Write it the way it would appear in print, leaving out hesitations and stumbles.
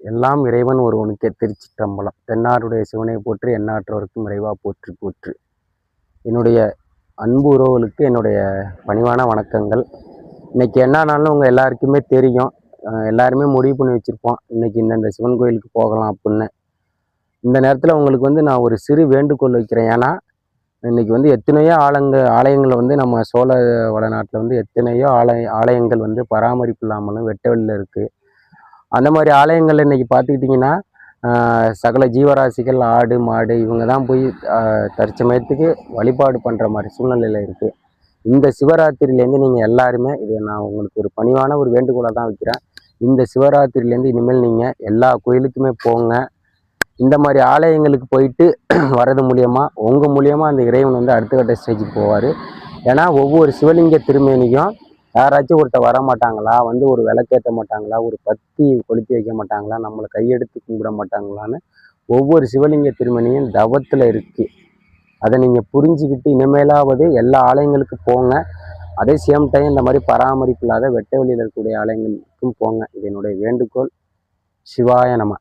எல்லாம் இறைவன் ஒருவனுக்கே. திருச்சிற்றம்பலம். தென்னாடுடைய சிவனை போற்றி, எந்நாட்டவருக்கும் இறைவா போற்றி போற்றி. என்னுடைய அன்பு உறவுகளுக்கு என்னுடைய பணிவான வணக்கங்கள். இன்னைக்கு என்ன நாள்னு உங்கள் எல்லாருக்குமே தெரியும். எல்லாருமே முடிவு பண்ணி வச்சுருப்போம், இன்னைக்கு இந்த சிவன் கோயிலுக்கு போகலாம் அப்படின்னு. இந்த நேரத்தில் உங்களுக்கு நான் ஒரு சிறு வேண்டுகோள் வைக்கிறேன். ஏன்னா இன்னைக்கு எத்தனையோ ஆலயங்கள் நம்ம சோழ வடநாட்டில் எத்தனையோ ஆலயங்கள் பராமரிப்பு இல்லாமலும் வெட்ட வெளியில் இருக்குது. அந்த மாதிரி ஆலயங்கள் இன்னைக்கு பார்த்துக்கிட்டிங்கன்னா சகல ஜீவராசிகள், ஆடு மாடு இவங்க தான் போய் தற்சமயத்துக்கு வழிபாடு பண்ணுற மாதிரி சூழ்நிலையில் இருக்குது. இந்த சிவராத்திரிலேருந்து நீங்கள் எல்லாருமே, இதை நான் உங்களுக்கு ஒரு பணிவான ஒரு வேண்டுகோளை தான் வைக்கிறேன். இந்த சிவராத்திரிலேருந்து இனிமேல் நீங்கள் எல்லா கோயிலுக்குமே போங்க. இந்த மாதிரி ஆலயங்களுக்கு போயிட்டு வர்றது மூலியமாக உங்கள் மூலியமாக அந்த இறைவன் அடுத்த கட்ட ஸ்டேஜுக்கு போவார். ஏன்னா ஒவ்வொரு சிவலிங்க திருமேனியும் யாராச்சும் ஒருத்தர் வர மாட்டாங்களா, ஒரு விளக்கேற்ற மாட்டாங்களா, ஒரு பத்தி கொளுத்தி வைக்க மாட்டாங்களா, நம்மளை கையெடுத்து கும்பிட மாட்டாங்களான்னு ஒவ்வொரு சிவலிங்க திருமணியும் தவத்தில் இருக்குது. அதை நீங்கள் புரிஞ்சுக்கிட்டு இனிமேலாவது எல்லா ஆலயங்களுக்கு போங்க. அதே சேம் டைம் இந்த மாதிரி பராமரிப்பு இல்லாத வெட்ட வெளியில் இருக்கக்கூடிய ஆலயங்களுக்கும் போங்க. இது என்னுடைய வேண்டுகோள். சிவாய நம.